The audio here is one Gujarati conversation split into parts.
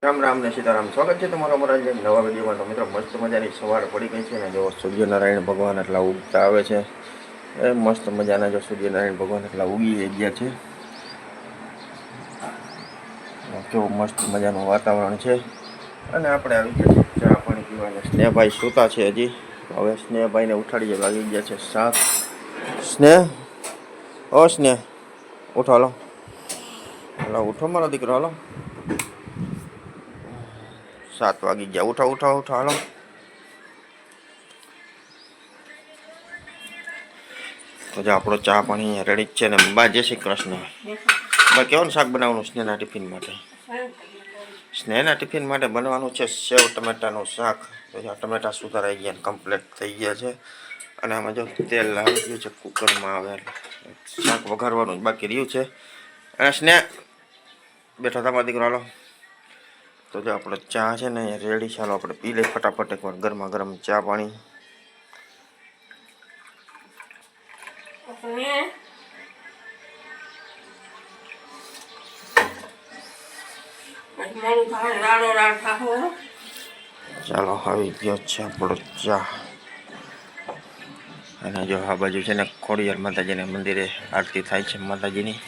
રામ રામ ને સીતારામ. સ્વાગત છે તમારા અમારા જે નવા વિડીયોમાં. તો મિત્રો મસ્ત મજાની સવાર પડી ગઈ છે ને જો સૂર્યનારાયણ ભગવાન એટલા ઉગતા આવે છે. એ મસ્ત મજાના જો સૂર્યનારાયણ ભગવાન એટલા ઉગી ગયા છે. કેવું મસ્ત મજાનું વાતાવરણ છે અને આપણે આવી ગયા છે ચા પાણી પીવાના. સ્નેહભાઈ સૂતા છે હજી. હવે સ્નેહભાઈને ઉઠાડીએ. વાગી ગયા છે 7. સ્નેહ, ઓ સ્નેહ, ઉઠો હાલો. હાલો ઉઠો મારો દીકરો, હાલો. 7 વાગી ગયા. ઉઠો ઉઠો ઉઠો હાલો. તો જો આપણો ચા પાણી રેડી જ છે ને. બા જય શ્રી કૃષ્ણ. બા કેવું શાક બનાવવાનું સ્નેહના ટિફિન માટે? સ્નેહના ટિફિન માટે બનવાનું છે સેવ ટમેટાનું શાક. તો ટમેટા સુધારાઈ ગયા, કમ્પ્લીટ થઈ ગયા છે અને આમાં જો તેલ આવી ગયું છે કુકરમાં. આવે શાક વઘારવાનું બાકી રહ્યું છે. અને સ્નેહ બેઠો તમારો દીકરો, હાલો. તો જો આપણો ચા છે ને રેડી. ચાલો આપણે પી લઈએ ફટાફટ એકવાર ગરમા ગરમ ચા પાણી. ચાલો આવી ગયો છે આપણો ચા. અને જો આ બાજુ છે ને ખોડિયાર માતાજીના મંદિરે આરતી થાય છે માતાજીની.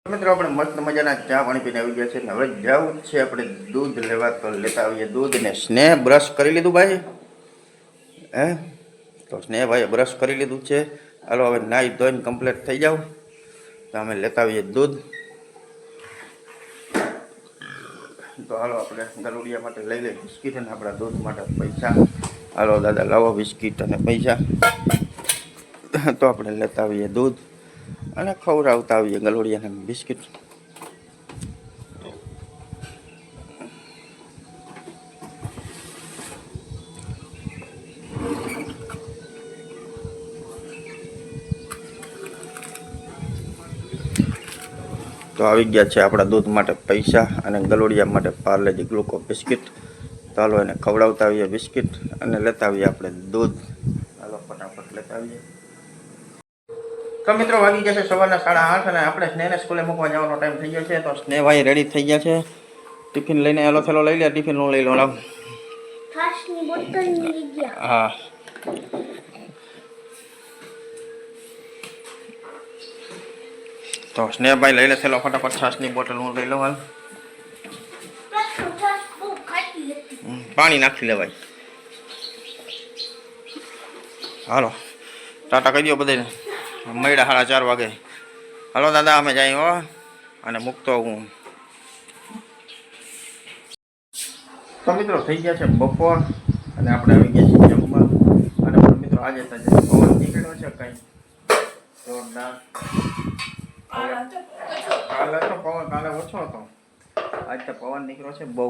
મિત્રો આપણે મસ્ત મજાના ચા પાણી પીને આવી ગયા છે ને હવે જવું છે આપણે દૂધ લેવા. તો લેતા આવીએ દૂધ. ને સ્નેહ બ્રશ કરી લીધું ભાઈ? હે? તો સ્નેહભાઈએ બ્રશ કરી લીધું છે. હાલો હવે નાહી ધોઈને કમ્પ્લીટ થઈ જાવ તો અમે લેતા આવીએ દૂધ. તો હાલો આપણે ગલુડિયા માટે લઈ લઈએ બિસ્કીટ અને આપણા દૂધ માટે પૈસા. હાલો દાદા લાવો બિસ્કીટ અને પૈસા. તો આપણે લેતા આવીએ દૂધ અને ખવડાવતા આવીએ ગલોડિયાને બિસ્કિટ. તો આવી ગયા છે આપણા દૂધ માટે પૈસા અને ગલોડિયા માટે પાર્લેજી ગ્લુકો બિસ્કિટ. તો હાલો એને ખવડાવતા આવીએ બિસ્કિટ અને લેતા આવીએ આપણે દૂધ. હાલો ફટાફટ લેતા આવીએ. તો મિત્રો વાગી ગયા છે સવારના 8:30 અને આપણે સ્નેહને સ્કૂલે મૂકવા જવાનો ટાઈમ થઈ ગયો છે. તો સ્નેહભાઈ રેડી થઈ ગયા છે. ટિફિન લઈને હાલો થેલો લઈ લે. ટિફિન નું લઈ લો. લાવ હા. તો સ્નેહભાઈ લઈ લે થેલો ફટાફટ. છાશની બોટલ હું લઈ લઉં. હાલ પાણી નાખી લેવાય. હાલો ટાટા કહી દો બધાને. મળ્યા 4:30 વાગે. હાલો દાદા અમે જાય હો. અને મૂકતો હું. તો મિત્રો થઈ ગયા છે બપોર અને આપણે આવી ગયા છીએ જમવા. અને મિત્રો આજે પવન નીકળ્યો છે કઈ જોરદાર. કાલે તો પવન કાલે ઓછો હતો. આજ તો પવન નીકળ્યો છે બહુ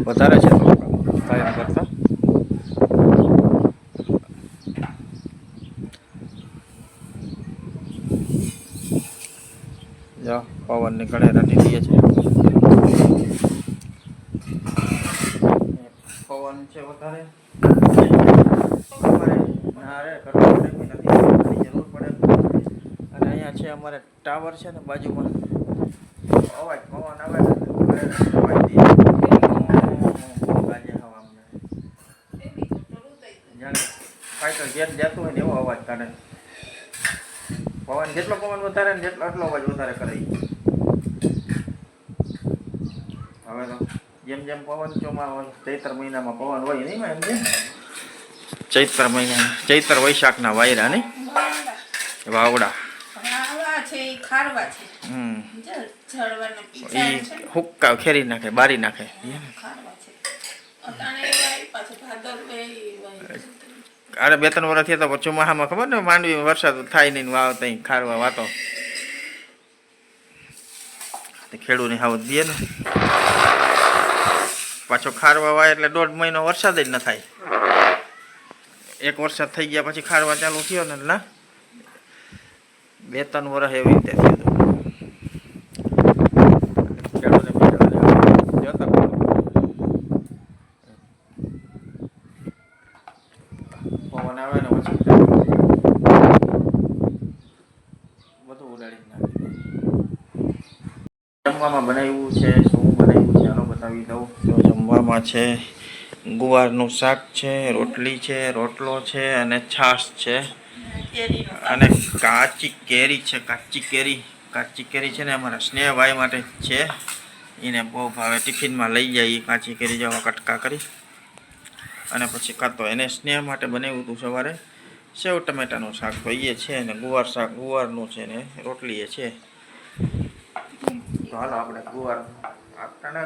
વધારે છે કાયમ કરતા. જો પવન નીકળે રટી દે છે. પવન છે વધારે. જરૂર પડે. અને અહીંયા છે અમારે ટાવર છે ને બાજુમાં. અવાજ પવન આવે ને વાઈ દઈએ. ગાજે હવા અમને જાણે ફાઈટર જેટ જતું હોય ને એવો અવાજ કાઢે. પવન જેટલો પવન વધારે ને એટલો અવાજ વધારે કરે. હવે તો જેમ જેમ પવન ચોમાં ચૈત્ર મહિનામાં પવન હોય નહીં એમ છે. ચૈત્ર મહિના ચૈત્ર વૈશાખના વાયરા નહીં વાવડા હુક્કા ખેરી નાખે બારી નાખે. અરે 2-3 વર્ષ થયા તો ચોમાસામાં ખબર ને માંડવી વરસાદ થાય નહીં વાવ તઈ ખારવા વાતો ખેડૂને હાવ દે ને પાછો ખારવા વાય એટલે 1.5 મહિનો વરસાદ જ ન થાય. એક વરસાદ થઈ ગયા પછી ખારવા ચાલુ થયો ને એટલે 2-3 વર્ષ એવી રીતે થયું ખેડૂને જતા પવન આવે ને પછી બધું ઉડાડી નાખે. જમવામાં બનાવ્યું છે શું બનાવ્યું છે ચાલો બતાવી દઉં. તો જમવામાં છે ગુવારનું શાક છે, રોટલી છે, રોટલો છે અને છાશ છે અને કાચી કેરી છે. કાચી કેરી છે ને અમારા સ્નેહભાઈ માટે છે, એને બહુ ભાવે. ટિફિનમાં લઈ જાય કાચી કેરી જેવા કટકા કરી અને પછી ખાતો. એને સ્નેહ માટે બનાવ્યું હતું સવારે સેવ ટમેટાનું શાક તો એ છે ને ગુવાર શાક ગુવારનું છે ને રોટલી એ છે. તો હાલો આપણે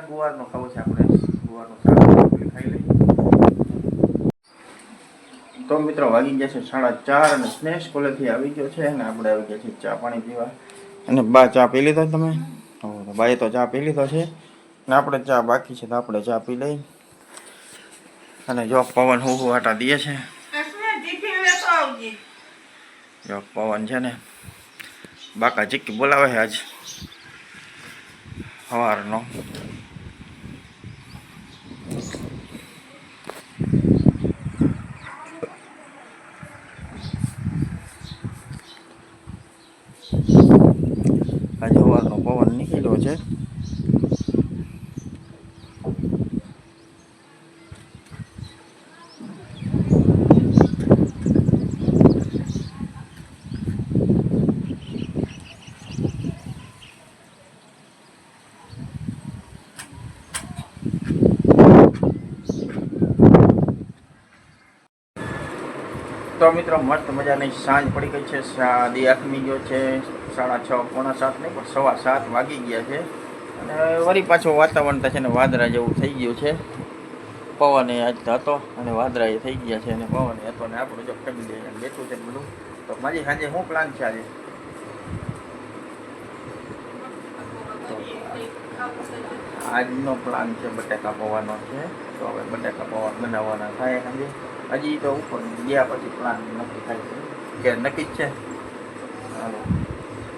ગુવારનું ખાવું છે, આપણે ગુવારનું શાક રોટલી ખાઈ લઈએ. તો મિત્રો વાગી ગયા છે 4:30 અને સ્નેહ સ્કૂલેથી આવી ગયો છે અને આપણે આવી ગયા છીએ ચા પાણી પીવા. અને બા ચા પી લીધો તમે? બાએ તો ચા પી લીધો છે ને આપણે ચા બાકી છે તો આપણે ચા પી લઈ. અને જો પવન હું આટા દે છે. જો પવન છે ને બાકા ચીક્કી બોલાવે છે આજ સવારનો. આજે સવારનો પવન નીકળ્યો છે. તો મિત્રો મસ્ત મજાની સાંજ પડી ગઈ છે. દી આથમી ગયો છે. 6:30 પોણા 7 નહીં પણ 7:15 વાગી ગયા છે. અને વળી પાછું વાતાવરણ છે ને વાદળા જેવું થઈ ગયું છે. પવન આજ તો હતો અને વાદળા એ થઈ ગયા છે અને પવન હતો ને આપણું જો ફેમિલી બેઠું છે બધું. તો મારી સાંજે શું પ્લાન છે આજે? આજનો પ્લાન છે બટાકા પૌવાનો છે. તો હવે બટાકા પૌવા બનાવવાના થાય સાંજે. હજી તો ઉપર ગયા પછી પ્લાન નક્કી થાય છે કે નક્કી જ છે.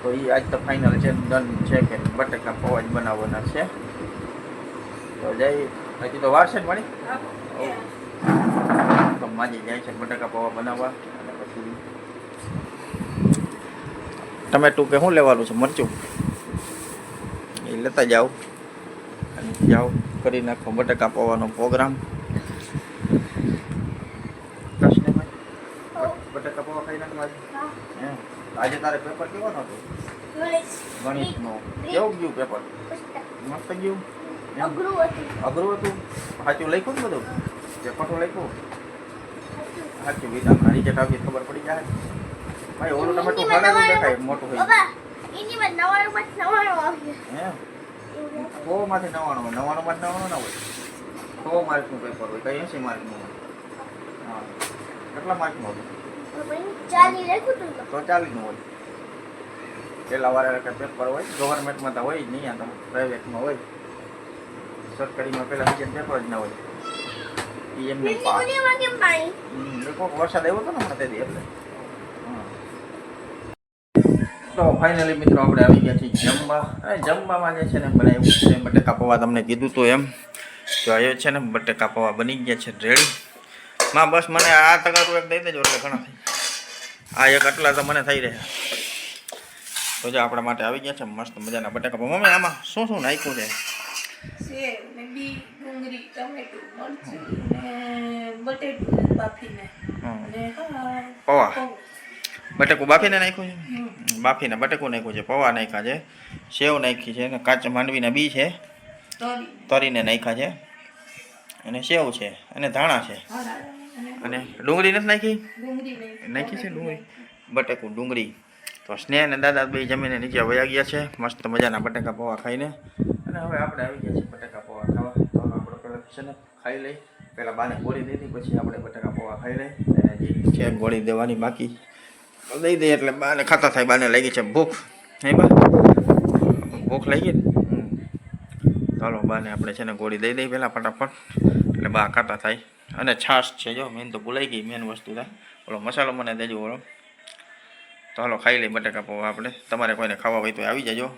તો એ આજ તો ફાઇનલ છે, ડન છે કે બટાકા પૌવા જ બનાવવાના છે. તો જઈ હજી તો વાર છે ને મળી તો માજી જાય છે બટાકા પૌવા બનાવવા. અને પછી ટમેટું કે શું લેવાનું છે, મરચું એ લેતા જાઓ અને જાઓ કરી નાખો બટાકા પૌવાનો પ્રોગ્રામ. બટાકા પૌવા ખાઈ નાખવા આજે તારે પેપર કેવાનું હતું? ગણિતનું કેવું ગયું પેપર? મસ્ત ગયું? અઘરું હતું? સાચું લખ્યું ને બધું? પેપરનું લખ્યું સાચું? વિધાનમાં રિઝલ્ટ આવી ખબર પડી જાય. ભાઈ ઓલું ટમેટું ખાવાનું દેખાય મોટું થઈ ગયું. 100 માંથી 99 ના હોય. 100 માર્કનું પેપર હોય, કઈ 80 માર્કનું હોય. હા કેટલા માર્કનું હતું? તો 40 નું હોય. પેલા વાળા પેપર હોય ગવર્મેન્ટમાં તો હોય જ નહીં, તો પ્રાઇવેટમાં હોય. સરકારીમાં પેલા બીજા પેપર જ ના હોય. એમને વરસાદ આવ્યો હતો ને હમણાં તેથી એટલે. તો ફાઇનલી મિત્રો આપણે આવી ગયા છીએ જમવા. જમવામાં જે છે ને બનાવ્યું છે બટાકા પૌવા, તમને કીધું તો એમ. તો આવ્યો છે ને બટાકા પૌવા બની ગયા છે રેડી. માં બસ મને આ તગારું એક દઈ દેજો એટલે ઘણા થઈ. આ એક આટલા તો મને થઈ રહ્યા. તો જો આપણા માટે આવી ગયા છે મસ્ત મજાના બટાકા પૌવા. મમ્મી આમાં શું શું નાખ્યું છે? સેવ ને બી ડુંગળી ટમેટું મરચું ને બટેટું બાફીને ને પૌવા બટેકું બાફીને નાખ્યું છે. બાફીને બટેકું નાખ્યું છે, પૌવા નાખ્યા છે, સેવ નાખી છે, અને કાચા માંડવીના બી છે તરીને નાખ્યા છે, અને સેવ છે, અને ધાણા છે, અને ડુંગળી નથી નાખી? નાખી છે ડુંગળી, બટેકું ડુંગળી. તો સ્નેહ અને દાદા બે જમીને નીચે વયા ગયા છે મસ્ત મજાના બટાકા પૌવા ખાઈને. અને હવે આપણે આવી ગયા છીએ બટાકા પૌવા ખાવા. તો આપણે પહેલાં છે ને ખાઈ લઈ. પહેલાં બાને ગોળી દીધી, પછી આપણે બટાકા પૌવા ખાઈ લઈ. અને જે છે ગોળી દેવાની બાકી દઈ દઈએ એટલે બાને ખાતા થાય. બાને લાગી છે ભૂખ, નહીં બા? ભૂખ લાગી ને? ચાલો બાને આપણે છે ને ગોળી દઈ દઈએ પહેલાં ફટાફટ, એટલે બા ખાતા થાય. અને છાશ છે, જો મેન તો ભૂલાઈ ગઈ, મેન વસ્તુ થાય ઓલો મસાલો મને દેજો ઓલો. તો હાલો ખાઈ લઈ બટાકા પૌવા આપણે. તમારે કોઈને ખાવા હોય તો આવી જજો.